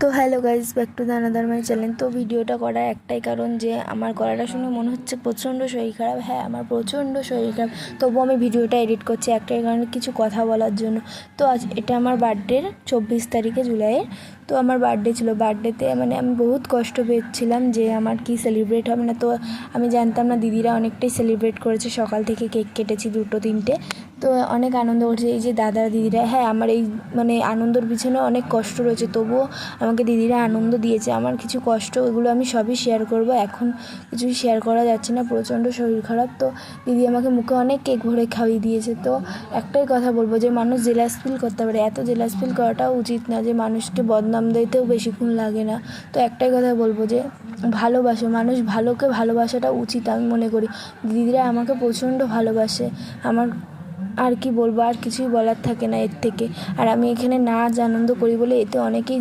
তো hello guys, back to the another my channel. তো ভিডিওটা করার একটাই কারণ যে আমার গলাটা শুনে মনে হচ্ছে প্রচণ্ড শরীর খারাপ। হ্যাঁ, আমার প্রচণ্ড শরীর খারাপ, তবুও আমি ভিডিওটা এডিট করছি একটাই কারণে, কিছু কথা বলার জন্য। তো আজ এটা আমার বার্থডের 24 তারিখে জুলাইয়ের। তো আমার বার্থডে ছিল, বার্থডেতে মানে আমি বহুত কষ্ট পেয়েছিলাম যে আমার কি সেলিব্রেট হবে না। তো আমি জানতাম না, দিদিরা অনেকটাই সেলিব্রেট করেছে, সকাল থেকে কেক কেটেছি 2-3টে। তো অনেক আনন্দ করছে এই যে দাদা দিদিরা। হ্যাঁ, আমার এই মানে আনন্দর পিছনে অনেক কষ্ট রয়েছে, তবুও আমাকে দিদিরা আনন্দ দিয়েছে। আমার কিছু কষ্ট, ওগুলো আমি সবই শেয়ার করব। এখন কিছুই শেয়ার করা যাচ্ছে না, প্রচণ্ড শরীর খারাপ। তো দিদি আমাকে মুখে অনেক কেক ভরে খাইয়ে দিয়েছে। তো একটাই কথা বলবো যে মানুষ জেলাস ফিল করতে পারে, এত জেলাস ফিল করাটাও উচিত না, যে মানুষকে বদনাম দিতেও বেশিক্ষণ লাগে না। তো একটাই কথা বলবো যে ভালোবাসো, মানুষ ভালোকে ভালোবাসাটা উচিত আমি মনে করি। দিদিরা আমাকে প্রচণ্ড ভালোবাসে। আমার আর কি বলবো, আর কিছুই বলার থাকে না এর থেকে। আর আমি এখানে নাচ আনন্দ করি বলে এতে অনেকেই